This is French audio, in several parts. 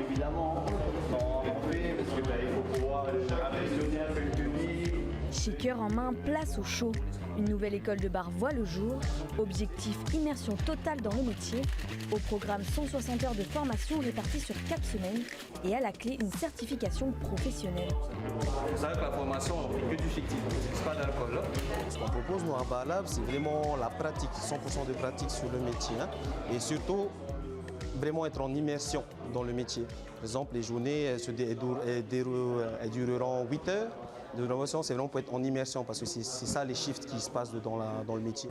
Évidemment, on fait parce que il faut pouvoir impressionner un peu le public. Shaker en main, place au show. Une nouvelle école de bar voit le jour. Objectif, immersion totale dans le métier. Au programme, 160 heures de formation réparties sur 4 semaines. Et à la clé, une certification professionnelle. Vous savez que la formation, on fait que du fictif, c'est pas d'alcool là. Ce qu'on propose, nous, à Bar Lab, c'est vraiment la pratique, 100% de pratique sur le métier. Et surtout, vraiment être en immersion dans le métier. Par exemple, les journées elles dureront 8 heures. De l'innovation, c'est vraiment pour être en immersion parce que c'est ça les shifts qui se passent dans le métier.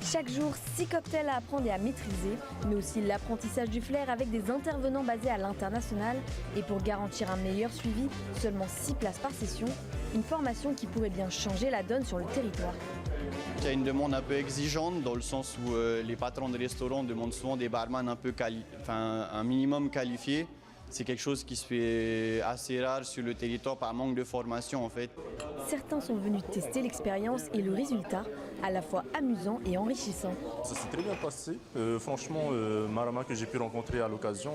Chaque jour, 6 cocktails à apprendre et à maîtriser, mais aussi l'apprentissage du flair avec des intervenants basés à l'international. Et pour garantir un meilleur suivi, seulement 6 places par session, une formation qui pourrait bien changer la donne sur le territoire. Il y a une demande un peu exigeante dans le sens où les patrons de restaurants demandent souvent des barman un minimum qualifié. C'est quelque chose qui se fait assez rare sur le territoire par manque de formation en fait. Certains sont venus tester l'expérience et le résultat, à la fois amusant et enrichissant. Ça s'est très bien passé. Franchement, Marama que j'ai pu rencontrer à l'occasion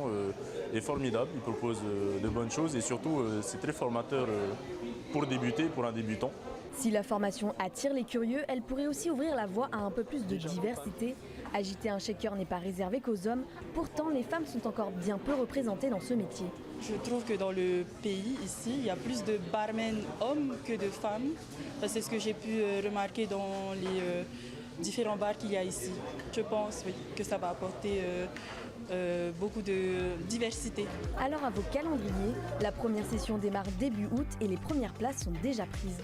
est formidable. Il propose de bonnes choses et surtout c'est très formateur pour débuter, pour un débutant. Si la formation attire les curieux, elle pourrait aussi ouvrir la voie à un peu plus de diversité. Agiter un shaker n'est pas réservé qu'aux hommes, pourtant les femmes sont encore bien peu représentées dans ce métier. Je trouve que dans le pays, ici, il y a plus de barmen hommes que de femmes. C'est ce que j'ai pu remarquer dans les différents bars qu'il y a ici. Je pense oui, que ça va apporter beaucoup de diversité. Alors à vos calendriers, la première session démarre début août et les premières places sont déjà prises.